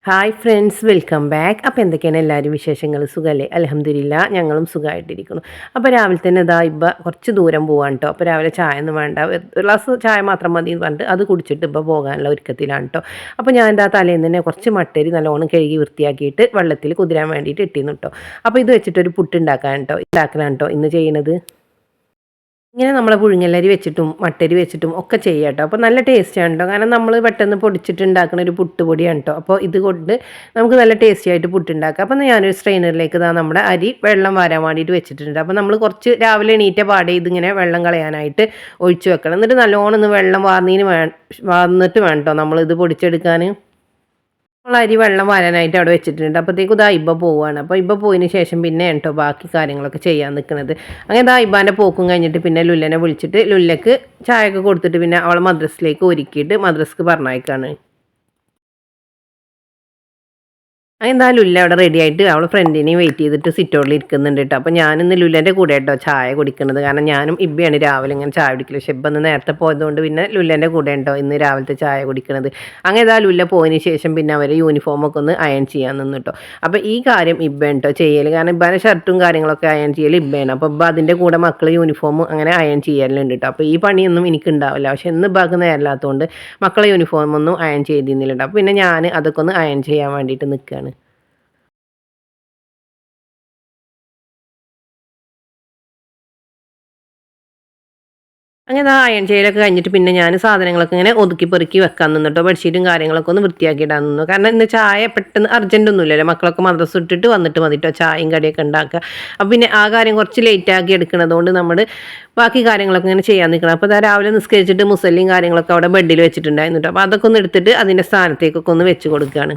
Hi friends, welcome back. അപ്പോൾ എന്തൊക്കെയാണ് എല്ലാവരും വിശേഷങ്ങൾ? സുഖമല്ലേ? അൽഹംദുലില്ലാ, ഞങ്ങളും സുഖമായിട്ടിരിക്കുന്നു. അപ്പോൾ രാവിലെ തന്നെ ഇതാ കുറച്ച് ദൂരം പോകാൻ കേട്ടോ. അപ്പോൾ രാവിലെ ചായ ഒന്നും വേണ്ട, ഒരു ഗ്ലാസ് ചായ മാത്രം മതി എന്ന് പറഞ്ഞിട്ട് അത് കുടിച്ചിട്ട് ഇപ്പോൾ പോകാനുള്ള ഒരുക്കത്തിലാണ് കേട്ടോ. അപ്പോൾ ഞാൻ എന്താ തലേന്ന് തന്നെ കുറച്ച് മട്ടരി നല്ലോണം കഴുകി വൃത്തിയാക്കിയിട്ട് വെള്ളത്തിൽ കുതിരാൻ വേണ്ടിയിട്ട് ഇട്ടിരുന്നു കേട്ടോ. അപ്പോൾ ഇത് വെച്ചിട്ടൊരു പുട്ട് ഉണ്ടാക്കലാണ് കേട്ടോ ഇന്ന് ചെയ്യുന്നത്. ഇങ്ങനെ നമ്മൾ പുഴുങ്ങലരി വെച്ചിട്ടും മട്ടരി വെച്ചിട്ടും ഒക്കെ ചെയ്യാം കേട്ടോ. അപ്പോൾ നല്ല ടേസ്റ്റാണ് കേട്ടോ. കാരണം നമ്മൾ പെട്ടെന്ന് പൊടിച്ചിട്ട് ഉണ്ടാക്കുന്ന ഒരു പുട്ടുപൊടിയാണ് കേട്ടോ. അപ്പോൾ ഇതുകൊണ്ട് നമുക്ക് നല്ല ടേസ്റ്റി ആയിട്ട് പുട്ടുണ്ടാക്കാം. അപ്പോൾ ഞാനൊരു സ്ട്രെയിനറിലേക്ക് നമ്മുടെ അരി വെള്ളം വരാൻ വേണ്ടിയിട്ട് വെച്ചിട്ടുണ്ട്. അപ്പോൾ നമ്മൾ കുറച്ച് രാവിലെ എണീറ്റ പാടെ ഇതിങ്ങനെ വെള്ളം കളയാനായിട്ട് ഒഴിച്ച് വെക്കണം. എന്നിട്ട് നല്ലോണം ഒന്ന് വെള്ളം വാർന്നിട്ട് വേണം കേട്ടോ നമ്മളിത് പൊടിച്ചെടുക്കാൻ. നമ്മൾ അരി വെള്ളം വരാനായിട്ട് അവിടെ വെച്ചിട്ടുണ്ട്. അപ്പോഴത്തേക്കും ഇതാ ഇബ്ബ പോവുകയാണ്. അപ്പോൾ ഇബ്ബ പോയതിന് ശേഷം പിന്നെ കേട്ടോ ബാക്കി കാര്യങ്ങളൊക്കെ ചെയ്യാൻ നിൽക്കുന്നത്. അങ്ങനെ ഇതാ ഇബ്ബാൻ്റെ പോക്കും കഴിഞ്ഞിട്ട് പിന്നെ ലുല്ലനെ വിളിച്ചിട്ട് ലുല്ലക്ക് ചായയൊക്കെ കൊടുത്തിട്ട് പിന്നെ അവളെ മദ്രസിലേക്ക് ഒരുക്കിയിട്ട് മദ്രസ്ക്ക് പറഞ്ഞയക്കാണ്. എന്താ ലുല്ല അവിടെ റെഡി ആയിട്ട് അവൾ ഫ്രണ്ടിനെയും വെയിറ്റ് ചെയ്തിട്ട് സിറ്റോറിൽ ഇരിക്കുന്നുണ്ട് കേട്ടോ. അപ്പോൾ ഞാനിന്ന് ലുല്ലൻ്റെ കൂടെ കേട്ടോ ചായ കുടിക്കുന്നത്. കാരണം ഞാനും ഇബ്ബയാണ് രാവിലെ ഇങ്ങനെ ചായ കുടിക്കല്. ഷെബ് ഒന്ന് നേരത്തെ പോയതുകൊണ്ട് പിന്നെ ലുല്ലൻ്റെ കൂടെ ഉണ്ടോ ഇന്ന് രാവിലത്തെ ചായ കുടിക്കുന്നത്. അങ്ങനെ ഇതാ ലുല്ല പോയതിന് ശേഷം പിന്നെ അവരെ യൂണിഫോമൊക്കെ ഒന്ന് അയൺ ചെയ്യാൻ നിന്ന് കേട്ടോ. അപ്പോൾ ഈ കാര്യം ഇബ്ബ കേട്ടോ ചെയ്യൽ. കാരണം ഇബ്ബാൻ്റെ ഷർട്ടും കാര്യങ്ങളൊക്കെ അയൺ ചെയ്യൽ ഇബ്ബയാണ്. അപ്പോൾ ഇബ്ബ അതിൻ്റെ കൂടെ മക്കൾ യൂണിഫോമും അങ്ങനെ അയൺ ചെയ്യലുണ്ട് കേട്ടോ. അപ്പോൾ ഈ പണിയൊന്നും എനിക്ക് ഉണ്ടാവില്ല. പക്ഷെ ഇന്ന് ഇബ്ബാക്ക് നേരമില്ലാത്തതുകൊണ്ട് മക്കളെ യൂണിഫോമൊന്നും അയൺ ചെയ്തിരുന്നില്ല കേട്ടോ. അപ്പോൾ പിന്നെ ഞാൻ അതൊക്കെ ഒന്ന് അയൺ ചെയ്യാൻ വേണ്ടിയിട്ട് നിൽക്കുകയാണ്. അങ്ങനെ ആ അയൺ ചെയ്യലൊക്കെ കഴിഞ്ഞിട്ട് പിന്നെ ഞാൻ സാധനങ്ങളൊക്കെ ഇങ്ങനെ ഒതുക്കി പെറുക്കി വെക്കാൻ നിന്നിട്ടോ. ബെഡ്ഷീറ്റും കാര്യങ്ങളൊക്കെ ഒന്ന് വൃത്തിയാക്കിയിടാൻ നിന്നു. കാരണം ഇന്ന് ചായ പെട്ടെന്ന് അർജൻറ്റ് ഒന്നുമില്ലല്ലോ. മക്കളൊക്കെ മദ്രസ ഇട്ടിട്ട് വന്നിട്ട് മതിട്ടോ ചായയും കടിയൊക്കെ ഉണ്ടാക്കുക. അപ്പോൾ പിന്നെ ആ കാര്യം കുറച്ച് ലേറ്റാക്കി എടുക്കണതുകൊണ്ട് നമ്മൾ ബാക്കി കാര്യങ്ങളൊക്കെ ഇങ്ങനെ ചെയ്യാൻ നിൽക്കണം. അപ്പോൾ രാവിലെ നിസ്കരിച്ചിട്ട് മുസല്ലിയും കാര്യങ്ങളൊക്കെ അവിടെ ബെഡിൽ വെച്ചിട്ടുണ്ടായിരുന്നു കേട്ടോ. അപ്പോൾ അതൊക്കെ ഒന്ന് എടുത്തിട്ട് അതിൻ്റെ സ്ഥാനത്തേക്കൊക്കെ ഒന്ന് വെച്ച് കൊടുക്കുകയാണ്.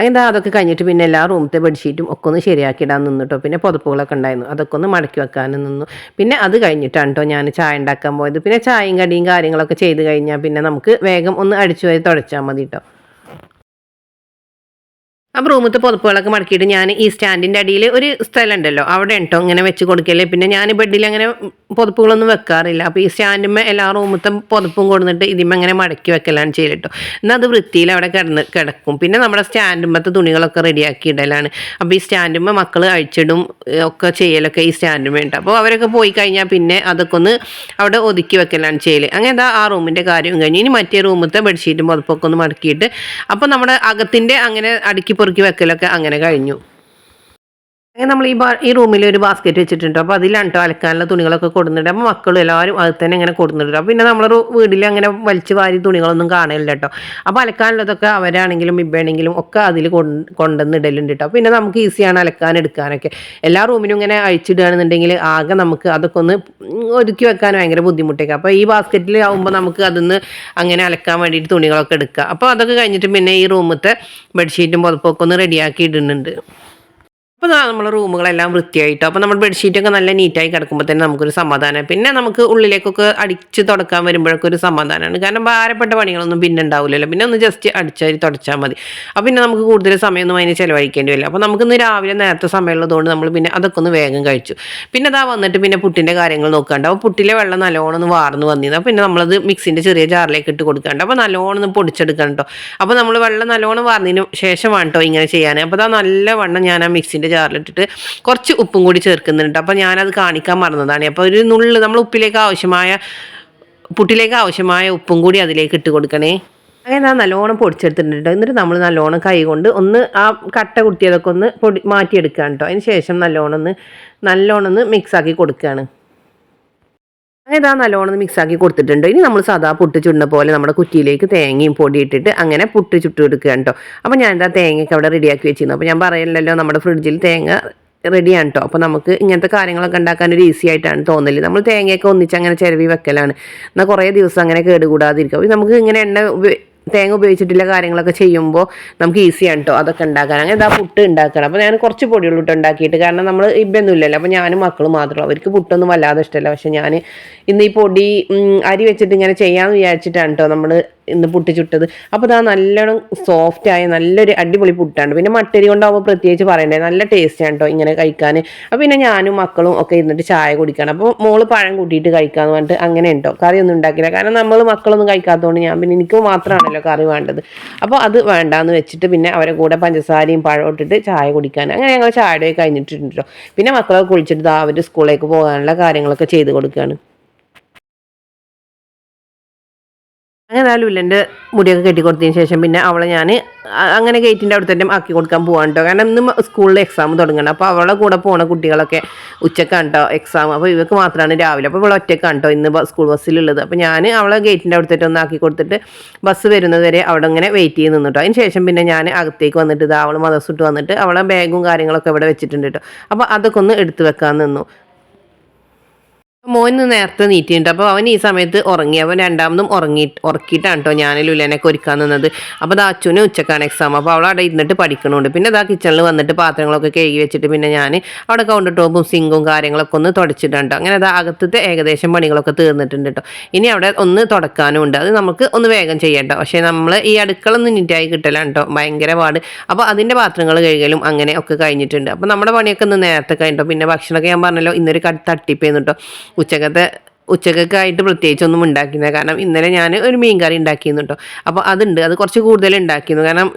അതിൻ്റെ അതൊക്കെ കഴിഞ്ഞിട്ട് പിന്നെ എല്ലാ റൂമത്തെ ബെഡ്ഷീറ്റും ഒക്കെ ഒന്ന് ശരിയാക്കിയിടാൻ നിന്നിട്ടോ. പിന്നെ പുതപ്പുകളൊക്കെ ഉണ്ടായിരുന്നു, അതൊക്കെ ഒന്ന് മടക്കി വെക്കാനും നിന്നു. പിന്നെ അത് കഴിഞ്ഞിട്ടാണ് കേട്ടോ ഞാൻ ചായ ഉണ്ടാക്കാൻ പോയത്. പിന്നെ ചായയും കടിയും കാര്യങ്ങളൊക്കെ ചെയ്ത് കഴിഞ്ഞാൽ പിന്നെ നമുക്ക് വേഗം ഒന്ന് അടിച്ചു വാരി തുടച്ചാൽ മതി കേട്ടോ. അപ്പോൾ റൂമത്തെ പുതപ്പുകളൊക്കെ മടക്കിയിട്ട് ഞാൻ ഈ സ്റ്റാൻഡിൻ്റെ അടിയിൽ ഒരു സ്ഥലം ഉണ്ടല്ലോ അവിടെ ഉണ്ടോ ഇങ്ങനെ വെച്ച് കൊടുക്കല്ലേ. പിന്നെ ഞാൻ ബെഡിൽ അങ്ങനെ പുതപ്പുകളൊന്നും വെക്കാറില്ല. അപ്പോൾ ഈ സ്റ്റാൻഡിന്മേ എല്ലാ റൂമത്തെ പുതപ്പും കൊടുത്തിട്ട് ഇതിന്മേ ഇങ്ങനെ മടക്കി വെക്കലാണ് ചെയ്തിട്ടോ. എന്നാൽ അത് വൃത്തിയിൽ അവിടെ കിടക്കും. പിന്നെ നമ്മുടെ സ്റ്റാൻഡിന്മത്തെ തുണികളൊക്കെ റെഡിയാക്കി ഇടലാണ്. അപ്പോൾ ഈ സ്റ്റാൻഡിന്മേ മക്കൾ അഴിച്ചിടും ഒക്കെ ചെയ്യലൊക്കെ ഈ സ്റ്റാൻഡിന്മേ ഉണ്ട്. അപ്പോൾ അവരൊക്കെ പോയി കഴിഞ്ഞാൽ പിന്നെ അതൊക്കെ ഒന്ന് അവിടെ ഒതുക്കി വെക്കലാണ് ചെയ്യൽ. അങ്ങനെ എന്താ ആ റൂമിൻ്റെ കാര്യവും കഴിഞ്ഞ് ഇനി മറ്റേ റൂമത്തെ ബെഡ്ഷീറ്റും പുതപ്പൊക്കെ ഒന്ന് മടക്കിയിട്ട് അപ്പോൾ നമ്മുടെ അകത്തിൻ്റെ അങ്ങനെ അടുക്കി പൊറുക്കി വെക്കലൊക്കെ അങ്ങനെ കഴിഞ്ഞു. അങ്ങനെ നമ്മൾ ഈ റൂമിൽ ഒരു ബാസ്ക്കറ്റ് വെച്ചിട്ടുണ്ട്. അപ്പോൾ അതിലാണ് കേട്ടോ അലക്കാനുള്ള തുണികളൊക്കെ കൊടുത്തിട്ടുണ്ട്. അപ്പോൾ മക്കളും എല്ലാവരും അത് തന്നെ ഇങ്ങനെ കൊടുത്തിട്ടുണ്ട്. അപ്പോൾ പിന്നെ നമ്മുടെ വീട്ടിൽ അങ്ങനെ വലിച്ചു വാരി തുണികളൊന്നും കാണലില്ല കേട്ടോ. അപ്പോൾ അലക്കാനുള്ളതൊക്കെ അവരാണെങ്കിലും ഇബ്ബയാണെങ്കിലും ഒക്കെ അതിൽ കൊണ്ടുവന്നിടലുണ്ട് കേട്ടോ. പിന്നെ നമുക്ക് ഈസിയാണ് അലക്കാൻ എടുക്കാനൊക്കെ. എല്ലാ റൂമിനും ഇങ്ങനെ അഴിച്ചിടുകയാണെന്നുണ്ടെങ്കിൽ ആകെ നമുക്ക് അതൊക്കെ ഒന്ന് ഒതുക്കി വെക്കാൻ ഭയങ്കര ബുദ്ധിമുട്ടൊക്കെ. അപ്പോൾ ഈ ബാസ്ക്കറ്റിൽ ആകുമ്പോൾ നമുക്ക് അതിന്ന് അങ്ങനെ അലക്കാൻ വേണ്ടിയിട്ട് തുണികളൊക്കെ എടുക്കുക. അപ്പോൾ അതൊക്കെ കഴിഞ്ഞിട്ട് പിന്നെ ഈ റൂമത്തെ ബെഡ്ഷീറ്റും പുതപ്പൊക്കെ ഒന്ന് റെഡിയാക്കി ഇടുന്നുണ്ട്. അപ്പോൾ നമ്മൾ റൂമുകളെല്ലാം വൃത്തിയായിട്ടോ. അപ്പോൾ നമ്മൾ ബെഡ്ഷീറ്റൊക്കെ നല്ല നീറ്റായി കിടക്കുമ്പോൾ തന്നെ നമുക്കൊരു സമാധാനം. പിന്നെ നമുക്ക് ഉള്ളിലേക്കൊക്കെ അടിച്ച് തുടക്കാൻ വരുമ്പോഴൊക്കെ ഒരു സമാധാനമാണ്. കാരണം ഭാരപ്പെട്ട പണികളൊന്നും പിന്നെ ഉണ്ടാവില്ലല്ലോ. പിന്നെ ഒന്ന് ജസ്റ്റ് അടിച്ചാൽ തുടച്ചാൽ മതി. അപ്പോൾ പിന്നെ നമുക്ക് കൂടുതൽ സമയമൊന്നും അതിന് ചിലവഴിക്കേണ്ടി വരില്ല. അപ്പോൾ നമുക്കിന്ന് രാവിലെ നേരത്തെ സമയമുള്ളതുകൊണ്ട് നമ്മൾ പിന്നെ അതൊക്കെ ഒന്ന് വേഗം കഴിച്ചു. പിന്നെ അതാ വന്നിട്ട് പിന്നെ പുട്ടിൻ്റെ കാര്യങ്ങൾ നോക്കാണ്ട്. അപ്പോൾ പുട്ടിലെ വെള്ളം നല്ലോണം ഒന്ന് വാർന്ന് വന്നിരുന്നു. അപ്പോൾ പിന്നെ നമ്മളത് മിക്സിൻ്റെ ചെറിയ ജാറിലേക്ക് ഇട്ട് കൊടുക്കാണ്ട്. അപ്പോൾ നല്ലോണം ഒന്ന് പൊടിച്ചെടുക്കണം കേട്ടോ. അപ്പോൾ നമ്മൾ വെള്ളം നല്ലോണം വാർന്നതിന് ശേഷമാണ് കേട്ടോ ഇങ്ങനെ ചെയ്യാൻ. അപ്പോൾ അതാ നല്ല വണ്ണം ഞാൻ ആ മിക്സിൻ്റെ ജാറിലിട്ടിട്ട് കുറച്ച് ഉപ്പും കൂടി ചേർക്കുന്നുണ്ട്. അപ്പോൾ ഞാനത് കാണിക്കാൻ മറന്നതാണ്. അപ്പോൾ ഒരു നുള്ള് നമ്മൾ പുട്ടിലേക്ക് ആവശ്യമായ ഉപ്പും കൂടി അതിലേക്ക് ഇട്ട് കൊടുക്കണേ. അങ്ങനെ നല്ലോണം പൊടിച്ചെടുത്തിട്ടുണ്ട്. എന്നിട്ട് നമ്മൾ നല്ലോണം കൈ കൊണ്ട് ഒന്ന് ആ കട്ട കുട്ടിയതൊക്കെ ഒന്ന് മാറ്റിയെടുക്കുകയാണ് കേട്ടോ. അതിന് ശേഷം നല്ലോണം ഒന്ന് മിക്സാക്കി കൊടുക്കുകയാണ്. അങ്ങനെ നല്ലോണം മിക്സാക്കി കൊടുത്തിട്ടുണ്ട്. ഇനി നമ്മൾ സാധാ പുട്ട് ചുടുന്ന പോലെ നമ്മുടെ കുറ്റിയിലേക്ക് തേങ്ങയും പൊടി ഇട്ടിട്ട് അങ്ങനെ പുട്ട് ചുട്ടെടുക്കുകയാണ് കേട്ടോ. അപ്പോൾ ഞാൻ തേങ്ങയൊക്കെ അവിടെ റെഡിയാക്കി വെച്ചിരുന്നു. അപ്പോൾ ഞാൻ പറയലല്ലോ നമ്മുടെ ഫ്രിഡ്ജിൽ തേങ്ങ റെഡിയാണ് കേട്ടോ. അപ്പോൾ നമുക്ക് ഇങ്ങനത്തെ കാര്യങ്ങളൊക്കെ ഉണ്ടാക്കാൻ ഒരു ഈസി ആയിട്ടാണ് തോന്നല്. നമ്മൾ തേങ്ങയൊക്കെ ഒന്നിച്ച് അങ്ങനെ ചിരവി വെക്കലാണ്. എന്നാൽ കുറേ ദിവസം അങ്ങനെ കേടുകൂടാതിരിക്കും. അപ്പോൾ നമുക്ക് ഇങ്ങനെ തേങ്ങ ഉപയോഗിച്ചിട്ടുള്ള കാര്യങ്ങളൊക്കെ ചെയ്യുമ്പോൾ നമുക്ക് ഈസിയാണ് കേട്ടോ അതൊക്കെ ഉണ്ടാക്കാൻ. അങ്ങനെ ഇതാ പുട്ട് ഉണ്ടാക്കണം. അപ്പോൾ ഞാൻ കുറച്ച് പൊടിയുള്ളിട്ട് ഉണ്ടാക്കിയിട്ട്, കാരണം നമ്മൾ ഇബ്ബൊന്നും ഇല്ലല്ലോ. അപ്പോൾ ഞാനും മക്കളും മാത്രമേ, അവർക്ക് പുട്ടൊന്നും വല്ലാതെ ഇഷ്ടമല്ല. പക്ഷേ ഞാൻ ഇന്ന് ഈ പൊടി അരി വെച്ചിട്ട് ഇങ്ങനെ ചെയ്യാമെന്ന് വിചാരിച്ചിട്ടാണ് കേട്ടോ നമ്മൾ ഇന്ന് പുട്ട് ചുട്ടത്. അപ്പോൾ ഇതാ നല്ലോണം സോഫ്റ്റായ നല്ലൊരു അടിപൊളി പുട്ടാണ്. പിന്നെ മട്ടരി കൊണ്ടാകുമ്പോൾ പ്രത്യേകിച്ച് പറയണ്ടേ, നല്ല ടേസ്റ്റാണ് കേട്ടോ ഇങ്ങനെ കഴിക്കാൻ. അപ്പോൾ പിന്നെ ഞാനും മക്കളും ഒക്കെ ഇരുന്നിട്ട് ചായ കുടിക്കണം. അപ്പോൾ മോള് പഴം കൂട്ടിയിട്ട് കഴിക്കാമെന്ന് പറഞ്ഞിട്ട് അങ്ങനെ ഉണ്ടോ കറിയൊന്നും ഉണ്ടാക്കില്ല. കാരണം നമ്മൾ മക്കളൊന്നും കഴിക്കാത്തതുകൊണ്ട് ഞാൻ പിന്നെ എനിക്ക് മാത്രമാണല്ലോ കറി വേണ്ടത്. അപ്പോൾ അത് വേണ്ടാന്ന് വെച്ചിട്ട് പിന്നെ അവരെ കൂടെ പഞ്ചസാരയും പഴം ഇട്ടിട്ട് ചായ കുടിക്കാൻ അങ്ങനെ ഞങ്ങൾ ചായയുടെ കഴിഞ്ഞിട്ടുണ്ട് കേട്ടോ. പിന്നെ മക്കളൊക്കെ കുളിച്ചിട്ട് അവർ സ്കൂളിലേക്ക് പോകാനുള്ള കാര്യങ്ങളൊക്കെ ചെയ്ത് കൊടുക്കുകയാണ്. അങ്ങനെ ആ ലുല്ലൻ്റെ മുടിയൊക്കെ കെട്ടിക്കൊടുത്തതിന് ശേഷം പിന്നെ അവളെ ഞാൻ അങ്ങനെ ഗേറ്റിൻ്റെ അവിടെ തന്നെ ആക്കി കൊടുക്കാൻ പോകാൻ കേട്ടോ. കാരണം ഇന്ന് സ്കൂളിൽ എക്സാം തുടങ്ങണം. അപ്പോൾ അവളെ കൂടെ പോണ കുട്ടികളൊക്കെ ഉച്ചക്കാണ് കേട്ടോ എക്സാം. അപ്പോൾ ഇവർക്ക് മാത്രമാണ് രാവിലെ. അപ്പോൾ ഇവളെ ഒറ്റക്കാണ് കേട്ടോ ഇന്ന് സ്കൂൾ ബസ്സിലുള്ളത്. അപ്പോൾ ഞാൻ അവളെ ഗേറ്റിൻ്റെ അവിടുത്തെ ഒന്ന് ആക്കി കൊടുത്തിട്ട് ബസ് വരുന്നത് വരെ അവിടെ ഇങ്ങനെ വെയിറ്റ് ചെയ്ത് നിന്നിട്ടോ. അതിന് ശേഷം പിന്നെ ഞാൻ അകത്തേക്ക് വന്നിട്ട് ഇതാ അവൾ മദർസിട്ട് വന്നിട്ട് അവളെ ബാഗും കാര്യങ്ങളൊക്കെ ഇവിടെ വെച്ചിട്ടുണ്ട് കേട്ടോ. അപ്പോൾ അതൊക്കെ ഒന്ന് എടുത്ത് വെക്കാൻ നിന്നു. മോന് നേരത്തെ നീറ്റിണ്ട്. അപ്പോൾ അവൻ ഈ സമയത്ത് ഉറങ്ങി. അവൻ രണ്ടാമതും ഉറക്കിയിട്ടാണ് കേട്ടോ ഞാൻ ലുലനൊക്കെ ഒരുക്കാൻ നിന്നത്. അപ്പോൾ അത് അച്ഛനും ഉച്ചക്കാണ് എക്സാം. അപ്പോൾ അവൾ അവിടെ ഇരുന്നിട്ട് പഠിക്കണുണ്ട്. പിന്നെ അതാ കിച്ചണിൽ വന്നിട്ട് പാത്രങ്ങളൊക്കെ കഴുകി വെച്ചിട്ട് പിന്നെ ഞാൻ അവിടെ കൗണ്ടർ ടോപ്പും സിങ്കും കാര്യങ്ങളൊക്കെ ഒന്ന് തുടച്ചിട്ടുണ്ട്. അങ്ങനെ അത് അകത്തത്തെ ഏകദേശം പണികളൊക്കെ തീർന്നിട്ടുണ്ട് കേട്ടോ. ഇനി അവിടെ ഒന്ന് തുടക്കാനും ഉണ്ട്. അത് നമുക്ക് ഒന്ന് വേഗം ചെയ്യാം കേട്ടോ. പക്ഷേ നമ്മൾ ഈ അടുക്കളൊന്നും നീറ്റായി കിട്ടലാണ് കേട്ടോ, ഭയങ്കര പാട്. അപ്പോൾ അതിൻ്റെ പാത്രങ്ങൾ കഴുകലും അങ്ങനെ ഒക്കെ കഴിഞ്ഞിട്ടുണ്ട്. അപ്പോൾ നമ്മുടെ പണിയൊക്കെ ഒന്ന് നേരത്തെ കഴിഞ്ഞിട്ടോ. പിന്നെ ഭക്ഷണമൊക്കെ ഞാൻ പറഞ്ഞല്ലോ ഇന്നൊരു തട്ടിപ്പേന്ന് കേട്ടോ. ഉച്ചക്കൊക്കെ പ്രത്യേകിച്ചൊന്നും ഉണ്ടാക്കിയില്ല. കാരണം ഇന്നലെ ഞാൻ ഒരു മീൻ കറി ഉണ്ടാക്കിയിരുന്നു കേട്ടോ. അപ്പോൾ അതുണ്ട്, അത് കുറച്ച് കൂടുതൽ ഉണ്ടാക്കിയിരുന്നു. കാരണം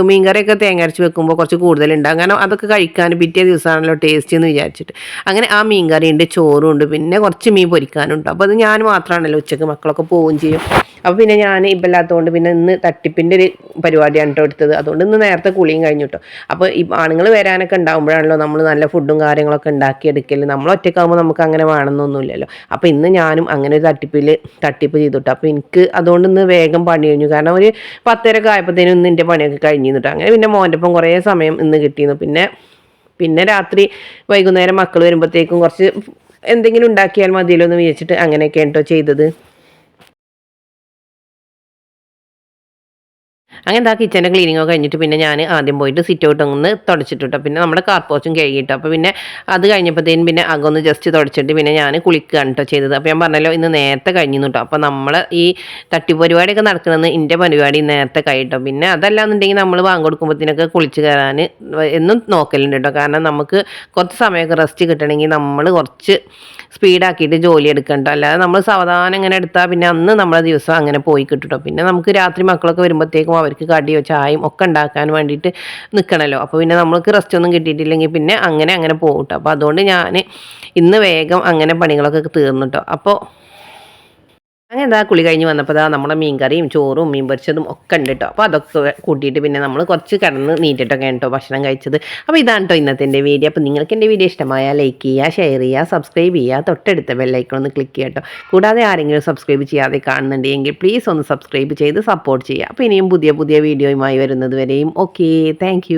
മീൻ കറിയൊക്കെ തേങ്ങ അരച്ച് വെക്കുമ്പോൾ കുറച്ച് കൂടുതൽ ഉണ്ടാകും. കാരണം അതൊക്കെ കഴിക്കാൻ പിറ്റേ ദിവസമാണല്ലോ ടേസ്റ്റ് എന്ന് വിചാരിച്ചിട്ട് അങ്ങനെ ആ മീൻ കറിയുണ്ട്, ചോറും ഉണ്ട്, പിന്നെ കുറച്ച് മീൻ പൊരിക്കാനുണ്ട്. അപ്പോൾ അത് ഞാൻ മാത്രമാണല്ലോ ഉച്ചക്ക്, മക്കളൊക്കെ പോവുകയും ചെയ്യും. അപ്പോൾ പിന്നെ ഞാൻ ഇല്ലാത്തതുകൊണ്ട് പിന്നെ ഇന്ന് തട്ടിപ്പിൻ്റെ ഒരു പരിപാടിയാണ് കേട്ടോ എടുത്തത്. അതുകൊണ്ട് ഇന്ന് നേരത്തെ കുളിയും കഴിഞ്ഞു കേട്ടോ. അപ്പോൾ ഈ ആണുങ്ങൾ വരാനൊക്കെ ഉണ്ടാകുമ്പോഴാണല്ലോ നമ്മൾ നല്ല ഫുഡും കാര്യങ്ങളൊക്കെ ഉണ്ടാക്കിയെടുക്കല്. നമ്മൾ ഒറ്റക്കാകുമ്പോൾ നമുക്ക് അങ്ങനെ വേണമെന്നൊന്നുമില്ലല്ലോ. അപ്പോൾ ഇന്ന് ഞാനും അങ്ങനെ ഒരു തട്ടിപ്പ് ചെയ്തു കേട്ടോ. അപ്പോൾ എനിക്ക് അതുകൊണ്ട് ഇന്ന് വേഗം പണി കഴിഞ്ഞു. കാരണം ഒരു 10:30 ആയപ്പോഴത്തേനും ഇന്ന് എൻ്റെ പണിയൊക്കെ കഴിഞ്ഞു കേട്ടോ. അങ്ങനെ പിന്നെ മോൻ്റെ ഒപ്പം കുറേ സമയം ഇന്ന് കിട്ടിയിരുന്നു. പിന്നെ രാത്രി വൈകുന്നേരം മക്കൾ വരുമ്പോഴത്തേക്കും കുറച്ച് എന്തെങ്കിലും ഉണ്ടാക്കിയാൽ മതിയല്ലോ എന്ന് വിചാരിച്ചിട്ട് അങ്ങനെയൊക്കെയാണ് കേട്ടോ ചെയ്തത്. അങ്ങനെ ആ കിച്ചൻ്റെ ക്ലീനിങ്ങൊക്കെ കഴിഞ്ഞിട്ട് പിന്നെ ഞാൻ ആദ്യം പോയിട്ട് സിറ്റ് ഔട്ട് ഒന്ന് തുടച്ചിട്ടു. പിന്നെ നമ്മുടെ കാർപോച്ചും കഴുകിയിട്ടു. അപ്പോൾ പിന്നെ അത് കഴിഞ്ഞപ്പോഴത്തേനും പിന്നെ അകൊന്ന് ജസ്റ്റ് തുടച്ചിട്ട് പിന്നെ ഞാൻ കുളിക്കുകയാണ് കേട്ടോ ചെയ്തത്. അപ്പോൾ ഞാൻ പറഞ്ഞല്ലോ ഇന്ന് നേരത്തെ കഴിഞ്ഞു കേട്ടോ. അപ്പോൾ നമ്മൾ ഈ പരിപാടിയൊക്കെ നടക്കണമെന്ന് എൻ്റെ പരിപാടി നേരത്തെ കഴിട്ടോ. പിന്നെ അതല്ലാന്നുണ്ടെങ്കിൽ നമ്മൾ കൊടുക്കുമ്പോഴത്തേനൊക്കെ കുളിച്ച് കയറാൻ എന്നും നോക്കലുണ്ട് കേട്ടോ. കാരണം നമുക്ക് കുറച്ച് സമയമൊക്കെ റെസ്റ്റ് കിട്ടണമെങ്കിൽ നമ്മൾ കുറച്ച് സ്പീഡാക്കിയിട്ട് ജോലി എടുക്കണ്ടോ. അല്ലാതെ നമ്മൾ സാവധാനം ഇങ്ങനെ എടുത്താൽ പിന്നെ അന്ന് നമ്മളെ ദിവസം അങ്ങനെ പോയി കിട്ടും. പിന്നെ നമുക്ക് രാത്രി മക്കളൊക്കെ വരുമ്പോഴത്തേക്കും അവർക്ക് കടിയോ ചായയും ഒക്കെ ഉണ്ടാക്കാൻ വേണ്ടിയിട്ട് നിൽക്കണമല്ലോ. അപ്പോൾ പിന്നെ നമ്മൾക്ക് റെസ്റ്റ് ഒന്നും കിട്ടിയിട്ടില്ലെങ്കിൽ പിന്നെ അങ്ങനെ പോകും കേട്ടോ. അപ്പോൾ അതുകൊണ്ട് ഞാൻ ഇന്ന് വേഗം അങ്ങനെ പണികളൊക്കെ തീർന്നു. അപ്പോൾ അങ്ങനെ എന്താ കുളി കഴിഞ്ഞ് വന്നപ്പോൾ നമ്മുടെ മീൻ കറിയും ചോറും മീൻ പൊരിച്ചതും ഒക്കെ ഉണ്ട് കേട്ടോ. അപ്പോൾ അതൊക്കെ കൂട്ടിയിട്ട് പിന്നെ നമ്മൾ കുറച്ച് കിടന്ന് നീട്ടിട്ടൊക്കെ കേട്ടോ ഭക്ഷണം കഴിച്ചത്. അപ്പോൾ ഇതാണ് കേട്ടോ ഇന്നത്തെ എൻ്റെ വീഡിയോ. അപ്പോൾ നിങ്ങൾക്ക് എൻ്റെ വീഡിയോ ഇഷ്ടമായാൽ ലൈക്ക് ചെയ്യുക, ഷെയർ ചെയ്യുക, സബ്സ്ക്രൈബ് ചെയ്യുക, തൊട്ടടുത്ത ബെല്ലൈക്കൺ ഒന്ന് ക്ലിക്ക് ചെയ്യുക കേട്ടോ. കൂടാതെ ആരെങ്കിലും സബ്സ്ക്രൈബ് ചെയ്യാതെ കാണുന്നുണ്ടെങ്കിൽ പ്ലീസ് ഒന്ന് സബ്സ്ക്രൈബ് ചെയ്ത് സപ്പോർട്ട് ചെയ്യുക. അപ്പോൾ ഇനിയും പുതിയ വീഡിയോയുമായി വരുന്നത് വരെയും ഓക്കെ, താങ്ക്